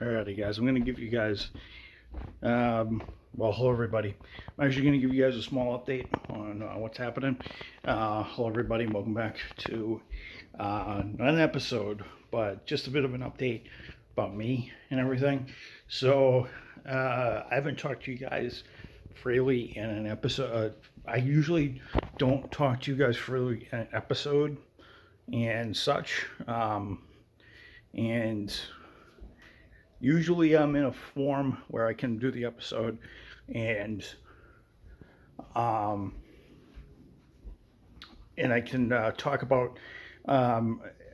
Alrighty, guys. I'm going to give you guys, hello everybody. I'm actually going to give you guys a small update on what's happening. Hello everybody, and welcome back to not an episode, but just a bit of an update about me and everything. So I haven't talked to you guys freely in an episode. I usually don't talk to you guys freely in an episode and such. And usually I'm in a form where I can do the episode and I can talk about, I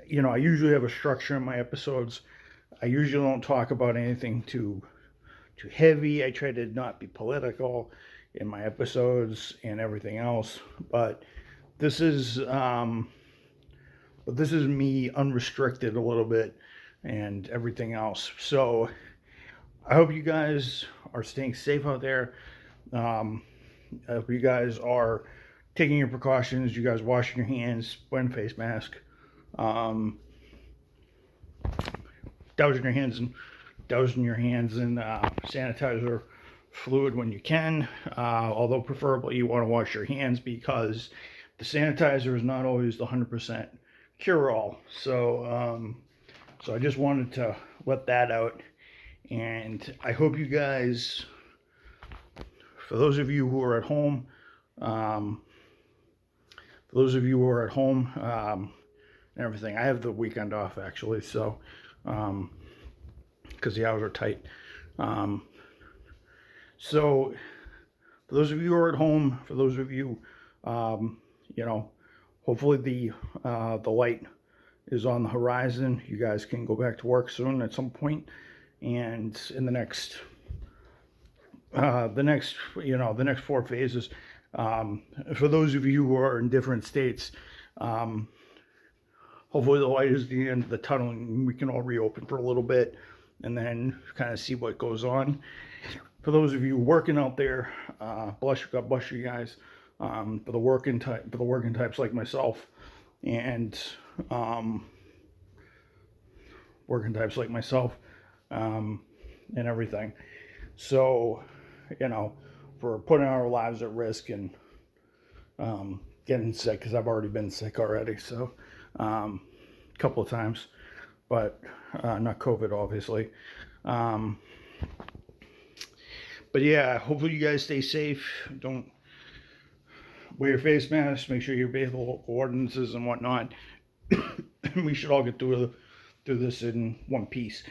usually have a structure in my episodes. I usually don't talk about anything too heavy. I try to not be political in my episodes and everything else, but this is me unrestricted a little bit and everything else. So I hope you guys are staying safe out there. I hope you guys are taking your precautions. You guys washing your hands, wearing face mask, dousing your hands in sanitizer fluid when you can. Although preferably you want to wash your hands because the sanitizer is not always the 100% cure-all. So I just wanted to let that out, and I hope you guys, for those of you who are at home, and everything, I have the weekend off actually, so because the hours are tight. So for those of you who are at home, for those of you, hopefully the light is on the horizon. You guys can go back to work soon at some point, and in the next 4 phases. For those of you who are in different states, hopefully the light is the end of the tunnel and we can all reopen for a little bit and then kind of see what goes on. For those of you working out there, God bless you guys. For the working types like myself, and and everything. So, for putting our lives at risk and getting sick, because I've already been sick already, so a couple of times, but not COVID, obviously. But yeah, hopefully you guys stay safe. Don't wear your face mask. Make sure you obey the local ordinances and whatnot. We should all get through this in one piece.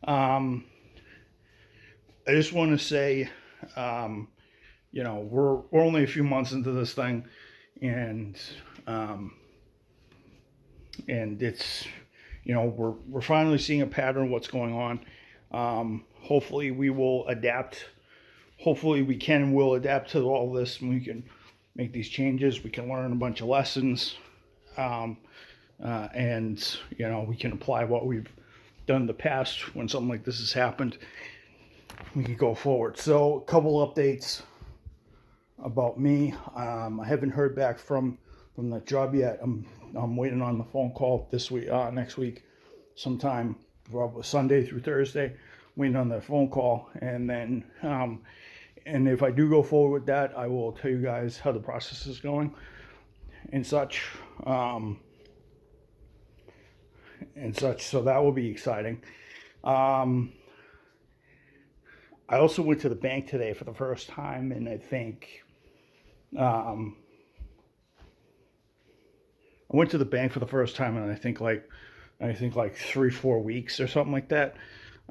I just want to say, we're only a few months into this thing, and it's, we're finally seeing a pattern of what's going on. Hopefully we will adapt. Hopefully we can and will adapt to all this, and we can make these changes. We can learn a bunch of lessons, and we can apply what we've done in the past when something like this has happened. We can go forward. So a couple updates about me. I haven't heard back from the job yet. I'm waiting on the phone call this week, next week, sometime, probably Sunday through Thursday. Waiting on the phone call, and then and if I do go forward with that, I will tell you guys how the process is going and such. So that will be exciting. I also went to the bank today for the first time, and I think I went to the bank for the first time, and I think like 3-4 weeks or something like that.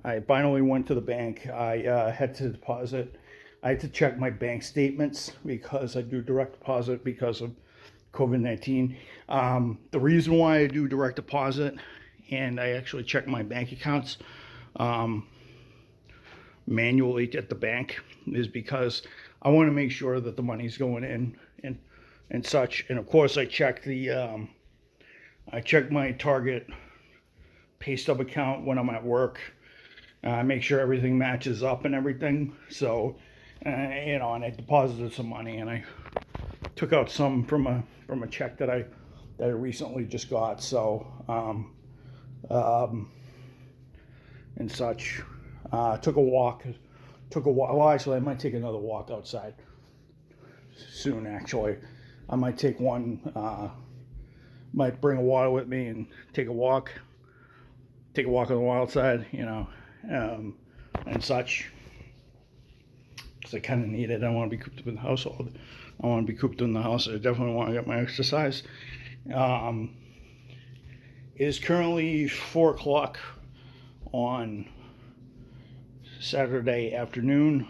I finally went to the bank. I had to deposit. I had to check my bank statements because I do direct deposit because of COVID-19. The reason why I do direct deposit and I actually check my bank accounts manually at the bank is because I want to make sure that the money's going in and such. And of course, I check my Target pay stub account when I'm at work. Make sure everything matches up and everything. So, and I deposited some money, and I took out some from a check that I recently just got. So, and such. Took a walk. Well, actually, I might take another walk outside soon. Actually, I might take one. Might bring a water with me and take a walk. Take a walk on the wild side, and such. Because I kind of need it. I don't want to be cooped up in the house all. I want to be cooped in the house. I definitely want to get my exercise. It is currently 4 o'clock on Saturday afternoon.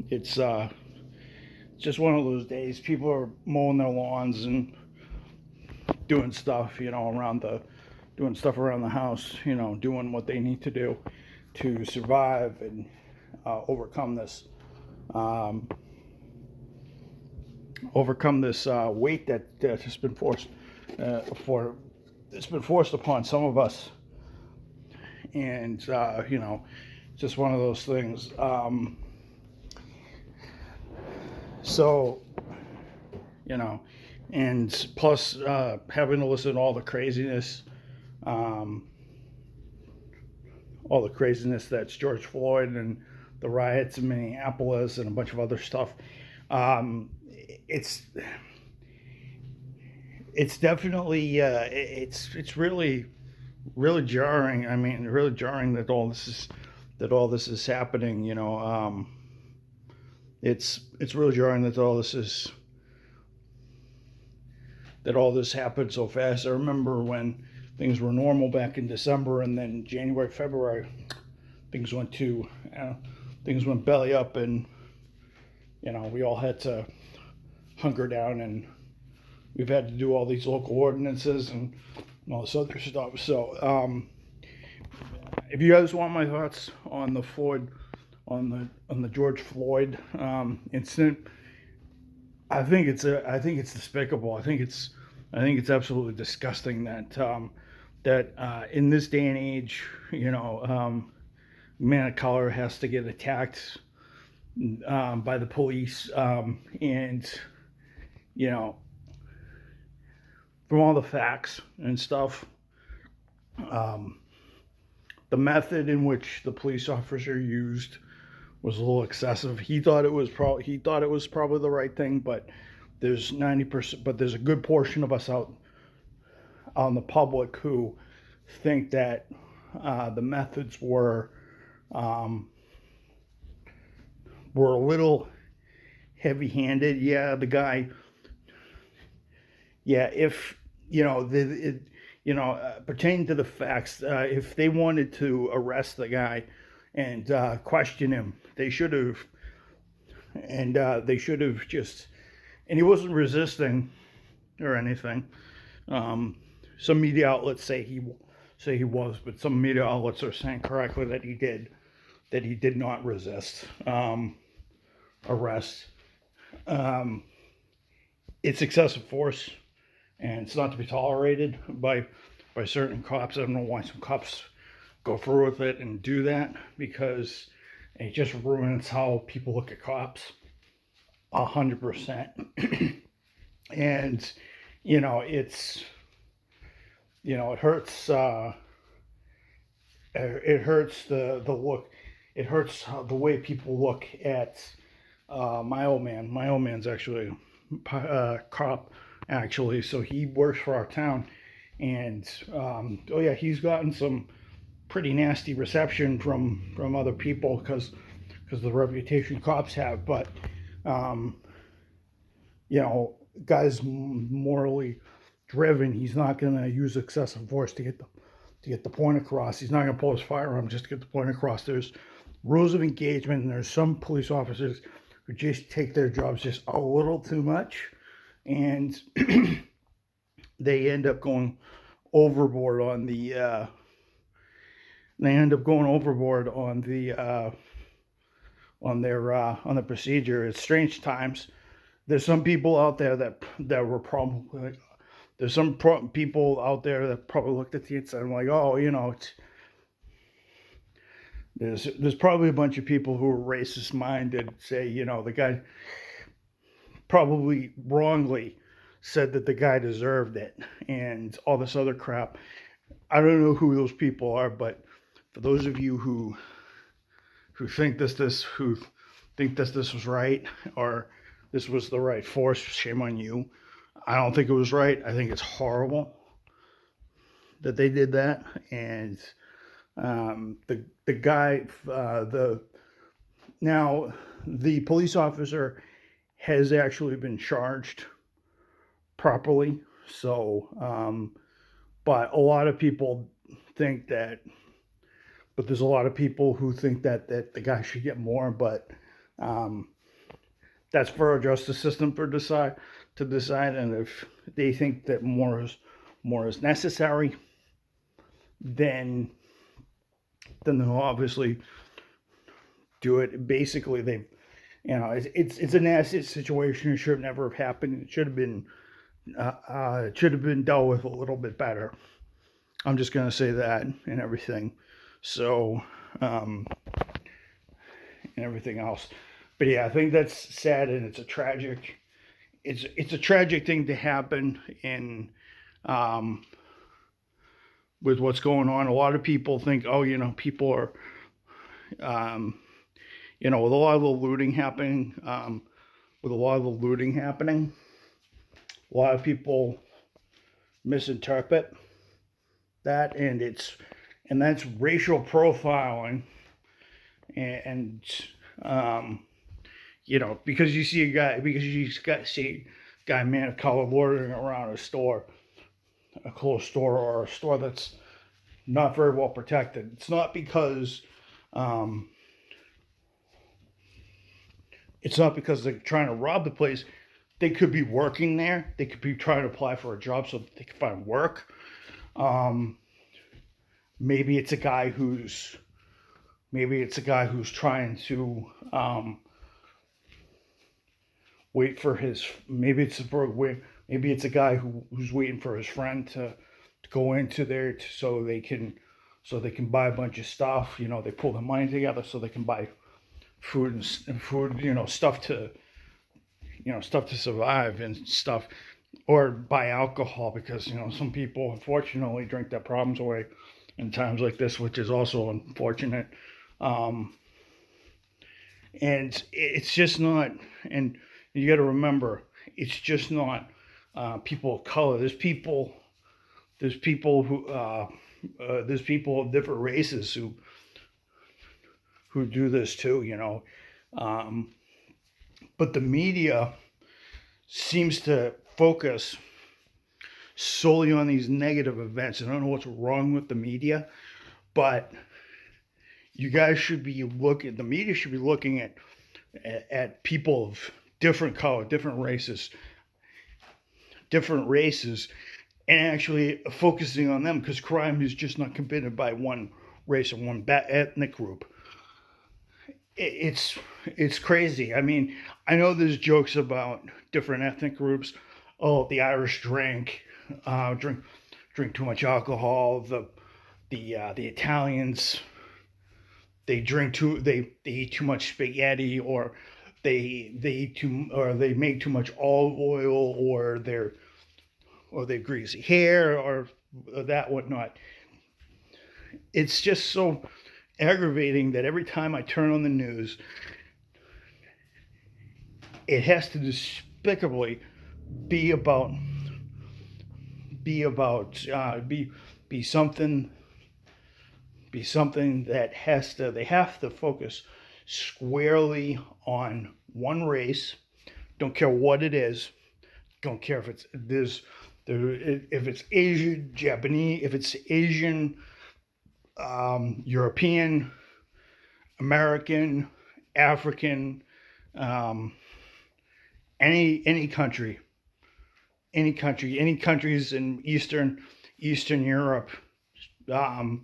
It's just one of those days. People are mowing their lawns and doing stuff, doing stuff around the house, doing what they need to do to survive and overcome this weight that has been forced it's been forced upon some of us, and just one of those things. So, and plus having to listen to all the craziness that's George Floyd and the riots in Minneapolis and a bunch of other stuff. It's definitely it's really jarring. I mean, really jarring that all this is happening. It's really jarring that all this happened so fast. I remember when things were normal back in December, and then January, February, things went belly up, and we all had to hunker down, and we've had to do all these local ordinances and all this other stuff. So, if you guys want my thoughts on the George Floyd incident, I think it's despicable. I think it's absolutely disgusting that in this day and age, man of color has to get attacked by the police, and from all the facts and stuff, the method in which the police officer used was a little excessive. He thought it was probably the right thing, but there's 90%, but there's a good portion of us out on the public who think that the methods were a little heavy-handed. Yeah, the guy. Yeah, if pertaining to the facts, if they wanted to arrest the guy and question him, they should have, and just, and he wasn't resisting or anything. Some media outlets say he was, but some media outlets are saying correctly that he did not resist arrest. It's excessive force, and it's not to be tolerated by certain cops. I don't know why some cops go through with it and do that, because it just ruins how people look at cops 100%. And it's it hurts the look. It hurts the way people look at my old man. My old man's actually a cop, actually, so he works for our town, and he's gotten some pretty nasty reception from other people because of the reputation cops have. But guy's morally driven. He's not going to use excessive force to get the point across. He's not going to pull his firearm just to get the point across. There's rules of engagement, and there's some police officers who just take their jobs just a little too much, and they end up going overboard on the procedure. It's strange times. There's some people out there that were probably, there's some people out there that probably looked at the inside and like, oh, there's probably a bunch of people who are racist minded, say, the guy probably wrongly said that the guy deserved it and all this other crap. I don't know who those people are, but for those of you who think this was right, or this was the right force, shame on you. I don't think it was right. I think it's horrible that they did that. And the guy, now the police officer has actually been charged properly. So, but a lot of people think that, but there's a lot of people who think that the guy should get more. But um, that's for our justice system to decide. And if they think that more is necessary, then they'll obviously do it. Basically, they, it's a nasty situation. It should have never have happened. It should have been dealt with a little bit better. I'm just gonna say that and everything. So, and everything else. But yeah, I think that's sad, and it's a tragic. It's a tragic thing to happen in, with what's going on. A lot of people think, oh, people are, with a lot of the looting happening, a lot of people misinterpret that, and that's racial profiling, and because you see a man of color loitering around a closed store, or a store that's not very well protected. It's not because they're trying to rob the place. They could be working there. They could be trying to apply for a job so that they can find work. Maybe it's a guy who's trying to wait for his. Maybe it's a guy who's waiting for his friend to go into there so they can buy a bunch of stuff. They pull the money together so they can buy food and food. Stuff to survive and stuff, or buy alcohol, because some people unfortunately drink their problems away in times like this, which is also unfortunate. And it's just not. And you got to remember, it's just not people of color. There's people of different races who do this too. But the media seems to focus solely on these negative events. I don't know what's wrong with the media, but the media should be looking at people of different color, different races, and actually focusing on them, because crime is just not committed by one race or one ethnic group. It's crazy. I mean, I know there's jokes about different ethnic groups. Oh, the Irish drink too much alcohol. The Italians, they eat too much spaghetti, or they make too much olive oil, or they greasy hair, or that whatnot. It's just so aggravating that every time I turn on the news, it has to despicably be something that they have to focus squarely on one race. Don't care what it is. Don't care if it's Asian, Japanese, if it's Asian, European, American, African, any countries in Eastern Europe, the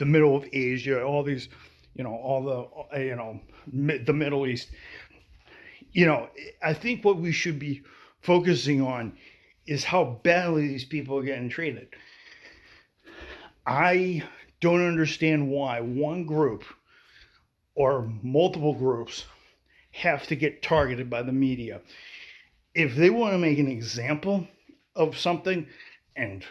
middle of Asia, all these, the Middle East. I think what we should be focusing on is how badly these people are getting treated. I don't understand why one group or multiple groups have to get targeted by the media. If they want to make an example of something and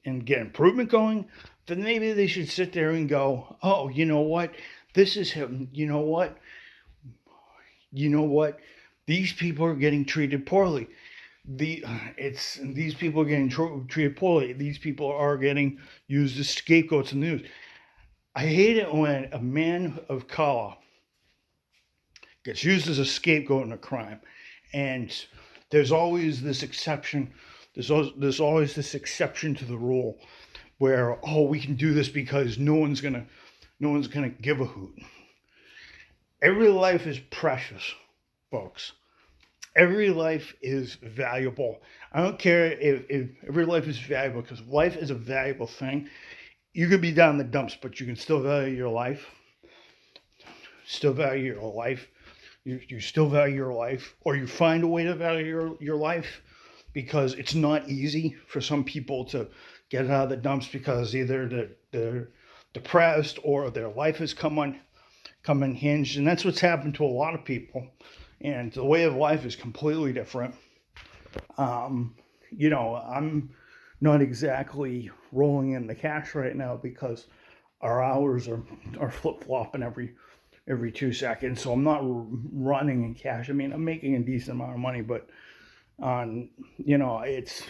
and get improvement going, then maybe they should sit there and go, oh, you know what? This is him. You know what? These people are getting treated poorly. These people are getting treated poorly. These people are getting used as scapegoats in the news. I hate it when a man of color gets used as a scapegoat in a crime, and there's always this exception. There's always this exception to the rule, where we can do this because no one's gonna give a hoot. Every life is precious, folks. Every life is valuable. I don't care if every life is valuable, because life is a valuable thing. You could be down in the dumps, but you can still value your life. Still value your life. You still value your life, or you find a way to value your life, because it's not easy for some people to get out of the dumps because either they're depressed or their life has come unhinged, and that's what's happened to a lot of people. And the way of life is completely different. I'm not exactly rolling in the cash right now because our hours are flip-flopping every 2 seconds. So I'm not running in cash. I mean, I'm making a decent amount of money, but it's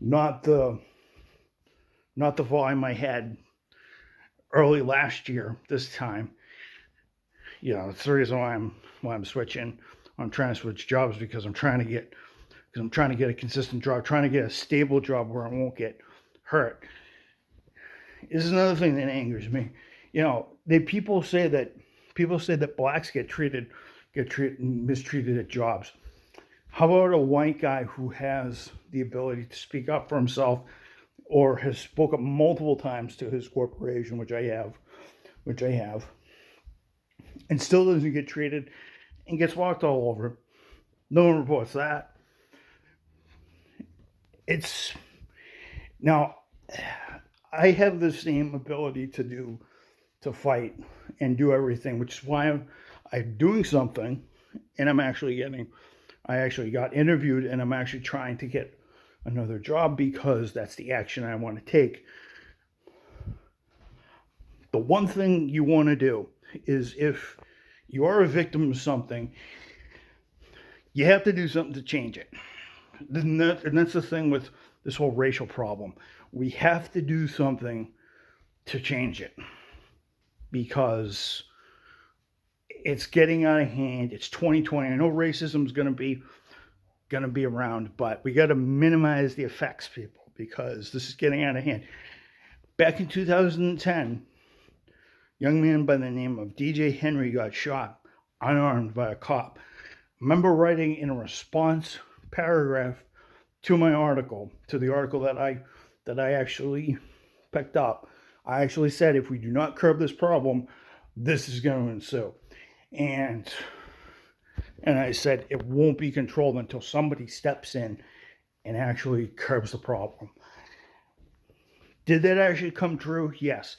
not the volume I had early last year this time. It's the reason why I'm switching. I'm trying to switch jobs because I'm trying to get a consistent job, trying to get a stable job where I won't get hurt. This is another thing that angers me. People say that blacks get mistreated at jobs. How about a white guy who has the ability to speak up for himself, or has spoke up multiple times to his corporation, which I have, and still doesn't get treated and gets walked all over? No one reports that. Now, I have the same ability to fight and do everything, which is why I'm doing something, and I actually got interviewed, and I'm actually trying to get another job because that's the action I want to take. The one thing you want to do is, if you are a victim of something, you have to do something to change it. And that's the thing with this whole racial problem. We have to do something to change it, because it's getting out of hand. It's 2020. I know racism is going to be around, but we got to minimize the effects, people, because this is getting out of hand. Back in 2010, a young man by the name of DJ Henry got shot unarmed by a cop. I remember writing in a response paragraph to the article that I actually picked up. I actually said, if we do not curb this problem, this is going to ensue. And I said it won't be controlled until somebody steps in and actually curbs the problem. Did that actually come true? Yes.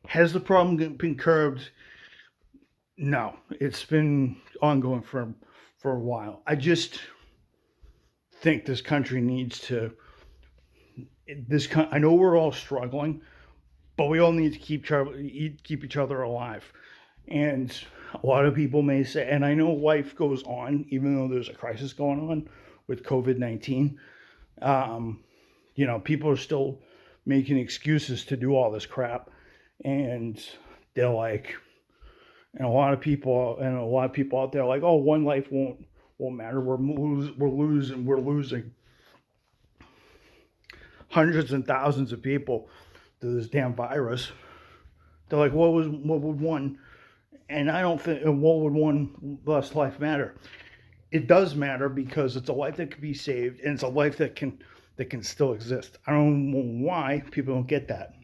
Has the problem been curbed? No. It's been ongoing for a while. I just think this country needs to. I know we're all struggling, but we all need to keep each other alive. And a lot of people may say, and I know life goes on, even though there's a crisis going on with COVID-19. People are still making excuses to do all this crap, and they're like, and a lot of people out there are like, oh, one life won't matter. We're losing hundreds and thousands of people to this damn virus. They're like, what would one? And I don't think, what would one less life matter? It does matter, because it's a life that can be saved, and it's a life that can still exist. I don't know why people don't get that.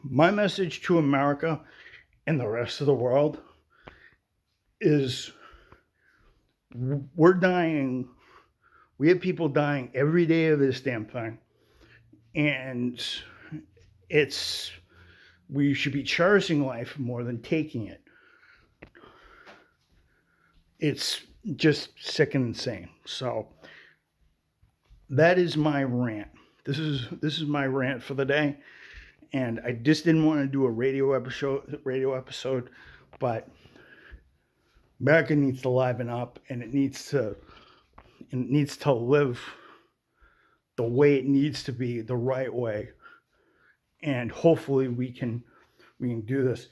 My message to America and the rest of the world is, we're dying. We have people dying every day of this damn thing. And we should be cherishing life more than taking it. It's just sick and insane. So that is my rant. This is my rant for the day, and I just didn't want to do a radio episode, but America needs to liven up, and it needs to live the way it needs to be, the right way, and hopefully we can do this.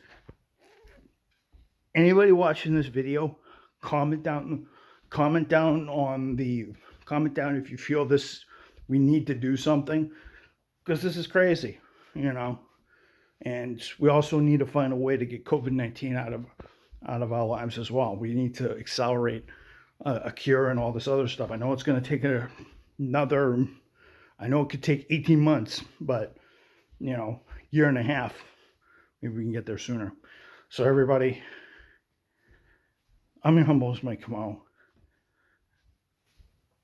Anybody watching this video, comment down if you feel we need to do something, because this is crazy, and we also need to find a way to get COVID-19 out of our lives as well. We need to accelerate a cure and all this other stuff. I know it's going to take I know it could take 18 months, but year and a half, maybe we can get there sooner. So everybody, I'm your humble host, Mike Kamau.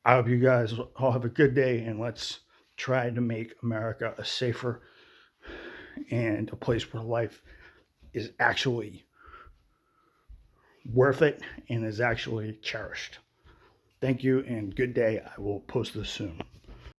I hope you guys all have a good day, and let's try to make America a safer and a place where life is actually worth it and is actually cherished. Thank you and good day. I will post this soon.